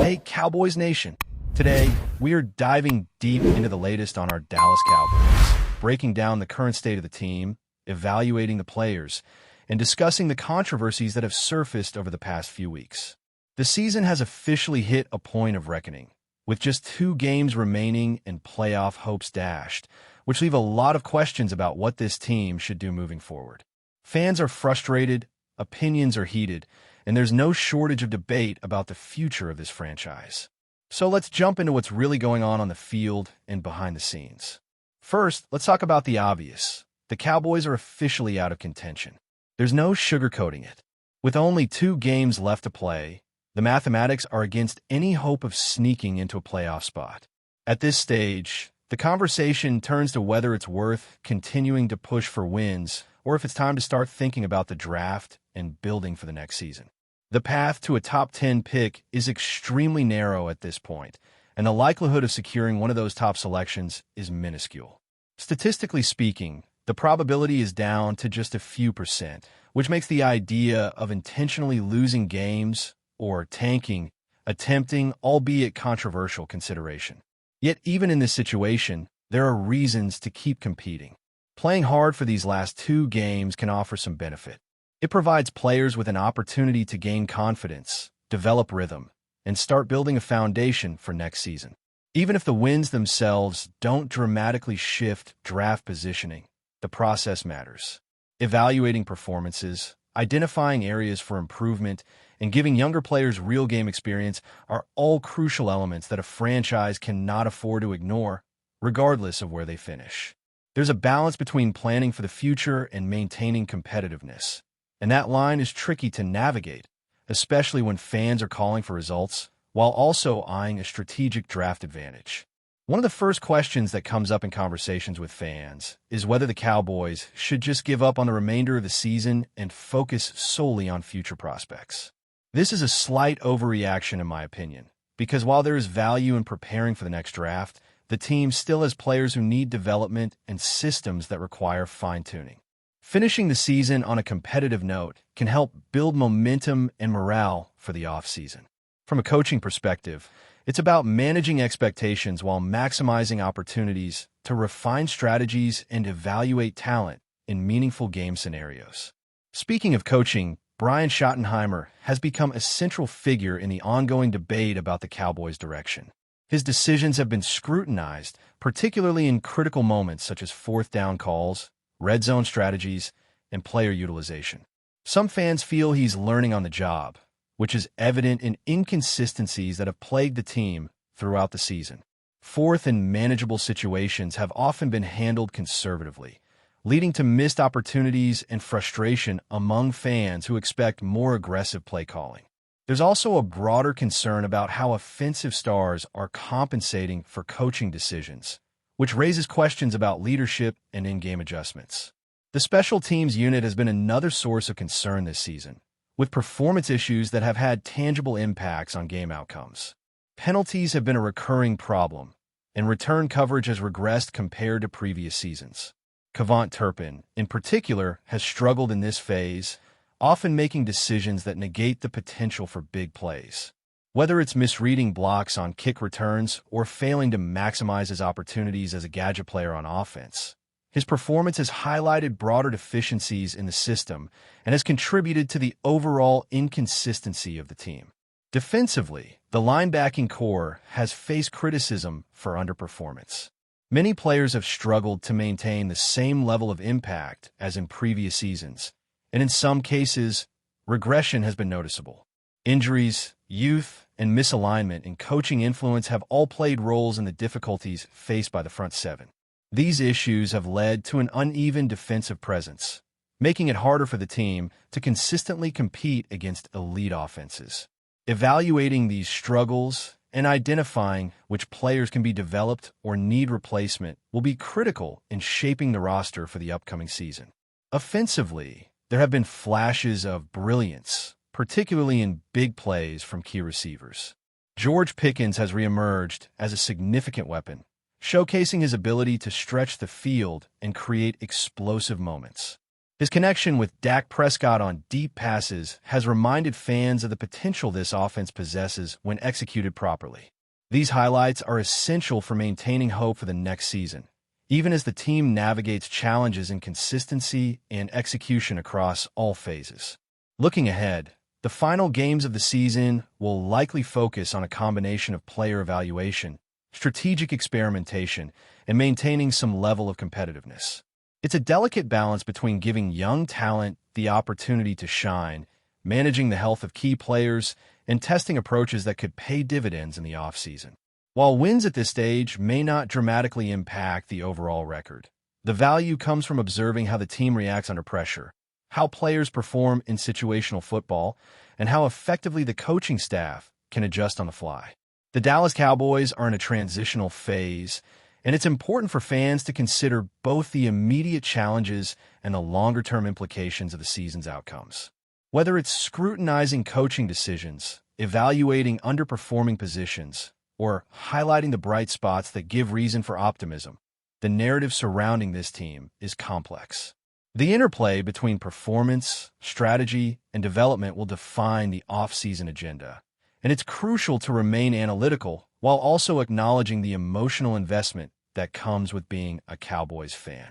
Hey, Cowboys Nation. Today, we are diving deep into the latest on our Dallas Cowboys, breaking down the current state of the team, evaluating the players, and discussing the controversies that have surfaced over the past few weeks. The season has officially hit a point of reckoning, with just 2 games remaining and playoff hopes dashed, which leave a lot of questions about what this team should do moving forward. Fans are frustrated, opinions are heated, and there's no shortage of debate about the future of this franchise. So let's jump into what's really going on the field and behind the scenes. First, let's talk about the obvious. The Cowboys are officially out of contention. There's no sugarcoating it. With only 2 games left to play, the mathematics are against any hope of sneaking into a playoff spot. At this stage, the conversation turns to whether it's worth continuing to push for wins or if it's time to start thinking about the draft and building for the next season. The path to a top 10 pick is extremely narrow at this point, and the likelihood of securing one of those top selections is minuscule. Statistically speaking, the probability is down to just a few percent, which makes the idea of intentionally losing games or tanking a tempting, albeit controversial consideration. Yet even in this situation, there are reasons to keep competing. Playing hard for these last 2 games can offer some benefit. It provides players with an opportunity to gain confidence, develop rhythm, and start building a foundation for next season. Even if the wins themselves don't dramatically shift draft positioning, the process matters. Evaluating performances, identifying areas for improvement, and giving younger players real game experience are all crucial elements that a franchise cannot afford to ignore, regardless of where they finish. There's a balance between planning for the future and maintaining competitiveness. And that line is tricky to navigate, especially when fans are calling for results, while also eyeing a strategic draft advantage. One of the first questions that comes up in conversations with fans is whether the Cowboys should just give up on the remainder of the season and focus solely on future prospects. This is a slight overreaction in my opinion, because while there is value in preparing for the next draft, the team still has players who need development and systems that require fine-tuning. Finishing the season on a competitive note can help build momentum and morale for the offseason. From a coaching perspective, it's about managing expectations while maximizing opportunities to refine strategies and evaluate talent in meaningful game scenarios. Speaking of coaching, Brian Schottenheimer has become a central figure in the ongoing debate about the Cowboys' direction. His decisions have been scrutinized, particularly in critical moments such as 4th down calls, red zone strategies, and player utilization. Some fans feel he's learning on the job, which is evident in inconsistencies that have plagued the team throughout the season. 4th and manageable situations have often been handled conservatively, leading to missed opportunities and frustration among fans who expect more aggressive play calling. There's also a broader concern about how offensive stars are compensating for coaching decisions, which raises questions about leadership and in-game adjustments. The special teams unit has been another source of concern this season, with performance issues that have had tangible impacts on game outcomes. Penalties have been a recurring problem, and return coverage has regressed compared to previous seasons. Kevon Turpin, in particular, has struggled in this phase, often making decisions that negate the potential for big plays. Whether it's misreading blocks on kick returns or failing to maximize his opportunities as a gadget player on offense, his performance has highlighted broader deficiencies in the system and has contributed to the overall inconsistency of the team. Defensively, the linebacking core has faced criticism for underperformance. Many players have struggled to maintain the same level of impact as in previous seasons, and in some cases, regression has been noticeable. Injuries, youth, and misalignment in coaching influence have all played roles in the difficulties faced by the front 7. These issues have led to an uneven defensive presence, making it harder for the team to consistently compete against elite offenses. Evaluating these struggles and identifying which players can be developed or need replacement will be critical in shaping the roster for the upcoming season. Offensively, there have been flashes of brilliance, particularly in big plays from key receivers. George Pickens has reemerged as a significant weapon, showcasing his ability to stretch the field and create explosive moments. His connection with Dak Prescott on deep passes has reminded fans of the potential this offense possesses when executed properly. These highlights are essential for maintaining hope for the next season, even as the team navigates challenges in consistency and execution across all phases. Looking ahead, the final games of the season will likely focus on a combination of player evaluation, strategic experimentation, and maintaining some level of competitiveness. It's a delicate balance between giving young talent the opportunity to shine, managing the health of key players, and testing approaches that could pay dividends in the offseason. While wins at this stage may not dramatically impact the overall record, the value comes from observing how the team reacts under pressure, how players perform in situational football, and how effectively the coaching staff can adjust on the fly. The Dallas Cowboys are in a transitional phase, and it's important for fans to consider both the immediate challenges and the longer-term implications of the season's outcomes. Whether it's scrutinizing coaching decisions, evaluating underperforming positions, or highlighting the bright spots that give reason for optimism, the narrative surrounding this team is complex. The interplay between performance, strategy, and development will define the off-season agenda, and it's crucial to remain analytical while also acknowledging the emotional investment that comes with being a Cowboys fan.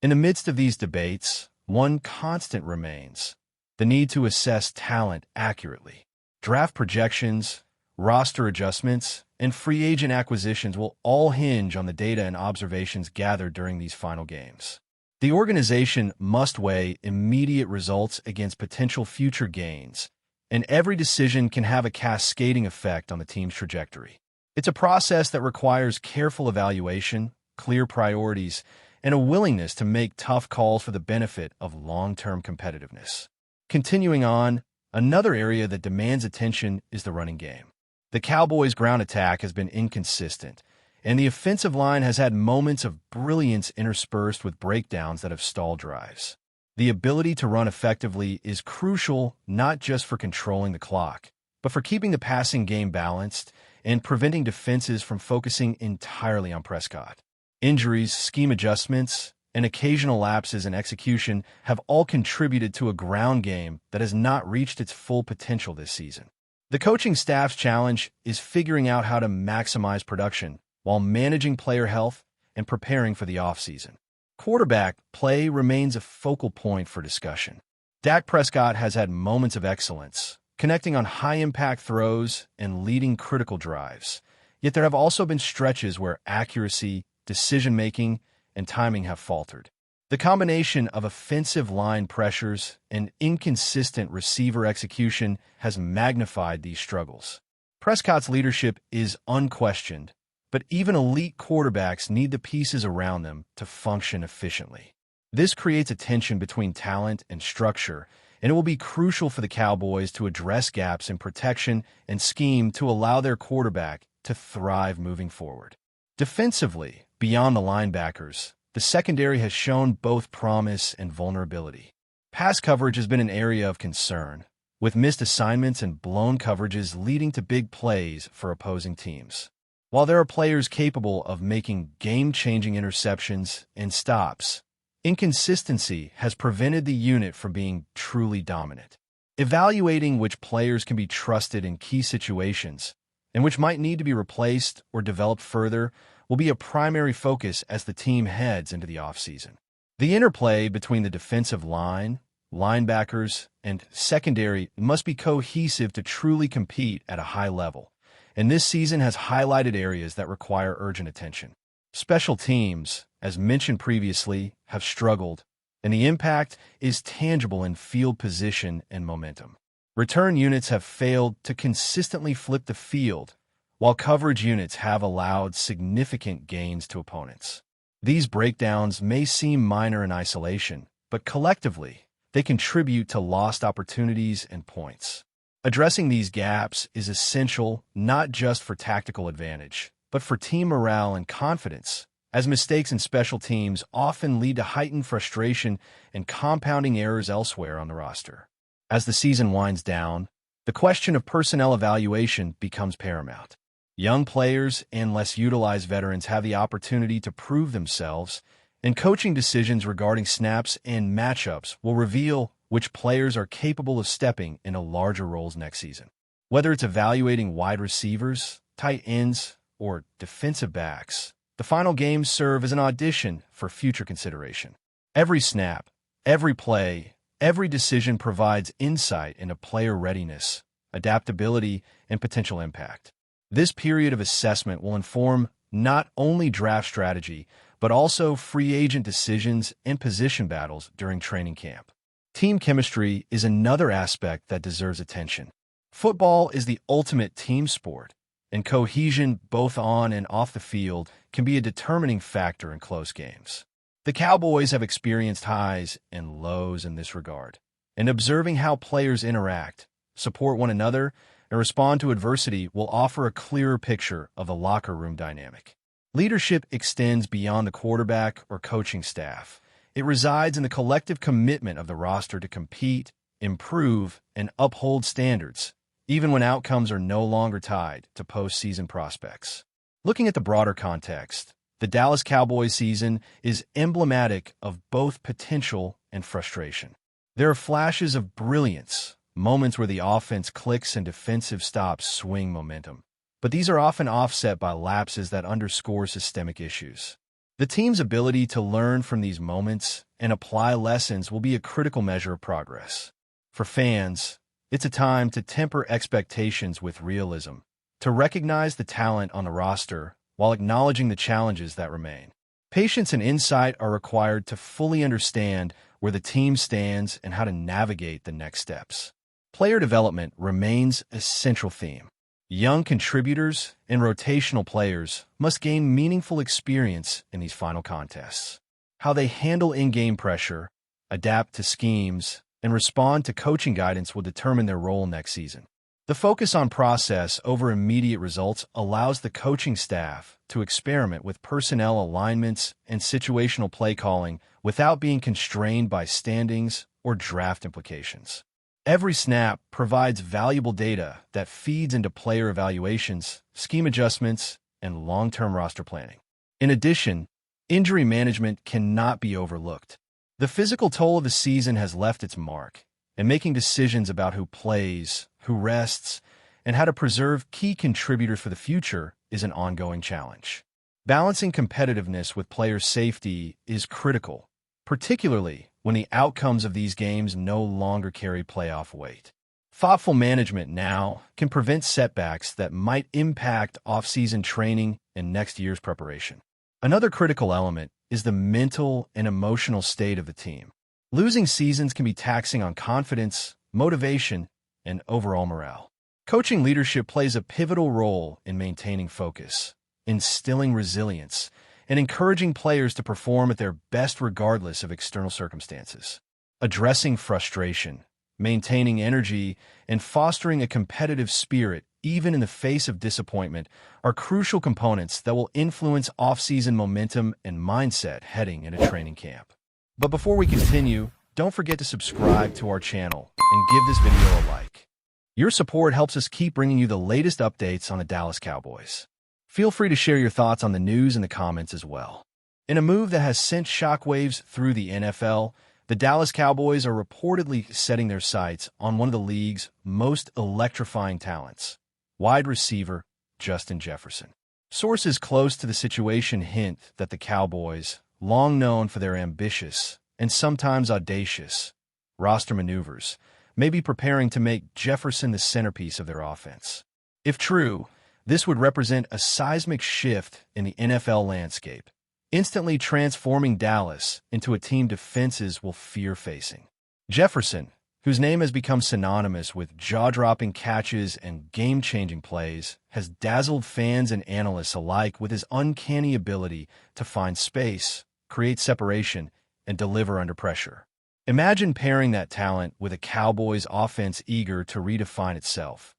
In the midst of these debates, one constant remains: the need to assess talent accurately. Draft projections, roster adjustments, and free agent acquisitions will all hinge on the data and observations gathered during these final games. The organization must weigh immediate results against potential future gains, and every decision can have a cascading effect on the team's trajectory. It's a process that requires careful evaluation, clear priorities, and a willingness to make tough calls for the benefit of long-term competitiveness. Continuing on, another area that demands attention is the running game. The Cowboys' ground attack has been inconsistent, and the offensive line has had moments of brilliance interspersed with breakdowns that have stalled drives. The ability to run effectively is crucial not just for controlling the clock, but for keeping the passing game balanced and preventing defenses from focusing entirely on Prescott. Injuries, scheme adjustments, and occasional lapses in execution have all contributed to a ground game that has not reached its full potential this season. The coaching staff's challenge is figuring out how to maximize production while managing player health and preparing for the offseason. Quarterback play remains a focal point for discussion. Dak Prescott has had moments of excellence, connecting on high-impact throws and leading critical drives. Yet there have also been stretches where accuracy, decision-making, and timing have faltered. The combination of offensive line pressures and inconsistent receiver execution has magnified these struggles. Prescott's leadership is unquestioned, but even elite quarterbacks need the pieces around them to function efficiently. This creates a tension between talent and structure, and it will be crucial for the Cowboys to address gaps in protection and scheme to allow their quarterback to thrive moving forward. Defensively, beyond the linebackers, the secondary has shown both promise and vulnerability. Pass coverage has been an area of concern, with missed assignments and blown coverages leading to big plays for opposing teams. While there are players capable of making game-changing interceptions and stops, inconsistency has prevented the unit from being truly dominant. Evaluating which players can be trusted in key situations and which might need to be replaced or developed further will be a primary focus as the team heads into the offseason. The interplay between the defensive line, linebackers, and secondary must be cohesive to truly compete at a high level, and this season has highlighted areas that require urgent attention. Special teams, as mentioned previously, have struggled, and the impact is tangible in field position and momentum. Return units have failed to consistently flip the field, while coverage units have allowed significant gains to opponents. These breakdowns may seem minor in isolation, but collectively, they contribute to lost opportunities and points. Addressing these gaps is essential not just for tactical advantage, but for team morale and confidence, as mistakes in special teams often lead to heightened frustration and compounding errors elsewhere on the roster. As the season winds down, the question of personnel evaluation becomes paramount. Young players and less utilized veterans have the opportunity to prove themselves, And coaching decisions regarding snaps and matchups will reveal which players are capable of stepping into larger roles next season. Whether it's evaluating wide receivers, tight ends, or defensive backs, the final games serve as an audition for future consideration. Every snap, every play, every decision provides insight into player readiness, adaptability, and potential impact. This period of assessment will inform not only draft strategy, but also free agent decisions and position battles during training camp. Team chemistry is another aspect that deserves attention. Football is the ultimate team sport, and cohesion both on and off the field can be a determining factor in close games. The Cowboys have experienced highs and lows in this regard, and observing how players interact, support one another, and respond to adversity will offer a clearer picture of the locker room dynamic. Leadership extends beyond the quarterback or coaching staff. It resides in the collective commitment of the roster to compete, improve, and uphold standards, even when outcomes are no longer tied to postseason prospects. Looking at the broader context, the Dallas Cowboys season is emblematic of both potential and frustration. There are flashes of brilliance, moments where the offense clicks and defensive stops swing momentum. But these are often offset by lapses that underscore systemic issues. The team's ability to learn from these moments and apply lessons will be a critical measure of progress. For fans, it's a time to temper expectations with realism, to recognize the talent on the roster while acknowledging the challenges that remain. Patience and insight are required to fully understand where the team stands and how to navigate the next steps. Player development remains a central theme. Young contributors and rotational players must gain meaningful experience in these final contests. How they handle in-game pressure, adapt to schemes, and respond to coaching guidance will determine their role next season. The focus on process over immediate results allows the coaching staff to experiment with personnel alignments and situational play calling without being constrained by standings or draft implications. Every snap provides valuable data that feeds into player evaluations, scheme adjustments, and long-term roster planning. In addition, injury management cannot be overlooked. The physical toll of the season has left its mark, and making decisions about who plays, who rests, and how to preserve key contributors for the future is an ongoing challenge. Balancing competitiveness with player safety is critical, particularly when the outcomes of these games no longer carry playoff weight. Thoughtful management now can prevent setbacks that might impact off-season training and next year's preparation. Another critical element is the mental and emotional state of the team. Losing seasons can be taxing on confidence, motivation, and overall morale. Coaching leadership plays a pivotal role in maintaining focus, instilling resilience, and encouraging players to perform at their best regardless of external circumstances. Addressing frustration, maintaining energy, and fostering a competitive spirit, even in the face of disappointment, are crucial components that will influence off-season momentum and mindset heading into training camp. But before we continue, don't forget to subscribe to our channel and give this video a like. Your support helps us keep bringing you the latest updates on the Dallas Cowboys. Feel free to share your thoughts on the news in the comments as well. In a move that has sent shockwaves through the NFL, the Dallas Cowboys are reportedly setting their sights on one of the league's most electrifying talents, wide receiver Justin Jefferson. Sources close to the situation hint that the Cowboys, long known for their ambitious and sometimes audacious roster maneuvers, may be preparing to make Jefferson the centerpiece of their offense. If true, this would represent a seismic shift in the NFL landscape, instantly transforming Dallas into a team defenses will fear facing. Jefferson, whose name has become synonymous with jaw-dropping catches and game-changing plays, has dazzled fans and analysts alike with his uncanny ability to find space, create separation, and deliver under pressure. Imagine pairing that talent with a Cowboys offense eager to redefine itself.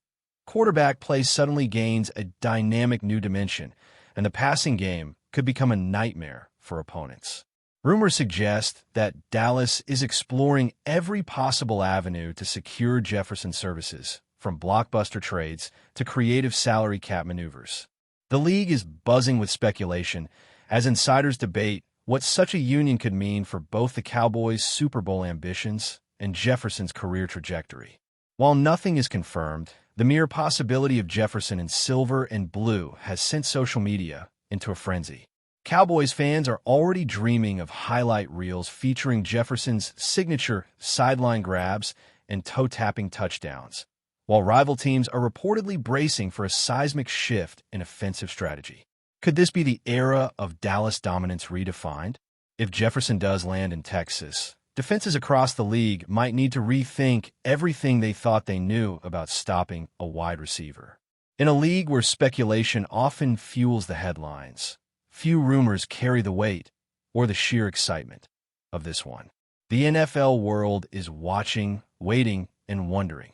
Quarterback play suddenly gains a dynamic new dimension, and the passing game could become a nightmare for opponents. Rumors suggest that Dallas is exploring every possible avenue to secure Jefferson's services, from blockbuster trades to creative salary cap maneuvers. The league is buzzing with speculation as insiders debate what such a union could mean for both the Cowboys' Super Bowl ambitions and Jefferson's career trajectory. While nothing is confirmed, the mere possibility of Jefferson in silver and blue has sent social media into a frenzy. Cowboys fans are already dreaming of highlight reels featuring Jefferson's signature sideline grabs and toe-tapping touchdowns, while rival teams are reportedly bracing for a seismic shift in offensive strategy. Could this be the era of Dallas dominance redefined? If Jefferson does land in Texas, defenses across the league might need to rethink everything they thought they knew about stopping a wide receiver. In a league where speculation often fuels the headlines, few rumors carry the weight or the sheer excitement of this one. The NFL world is watching, waiting, and wondering.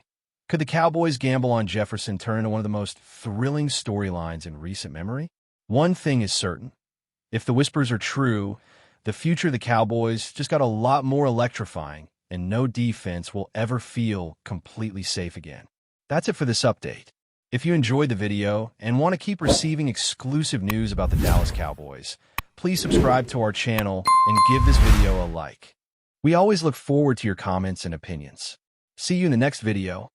Could the Cowboys' gamble on Jefferson turn into one of the most thrilling storylines in recent memory? One thing is certain. If the whispers are true, the future of the Cowboys just got a lot more electrifying, and no defense will ever feel completely safe again. That's it for this update. If you enjoyed the video and want to keep receiving exclusive news about the Dallas Cowboys, please subscribe to our channel and give this video a like. We always look forward to your comments and opinions. See you in the next video.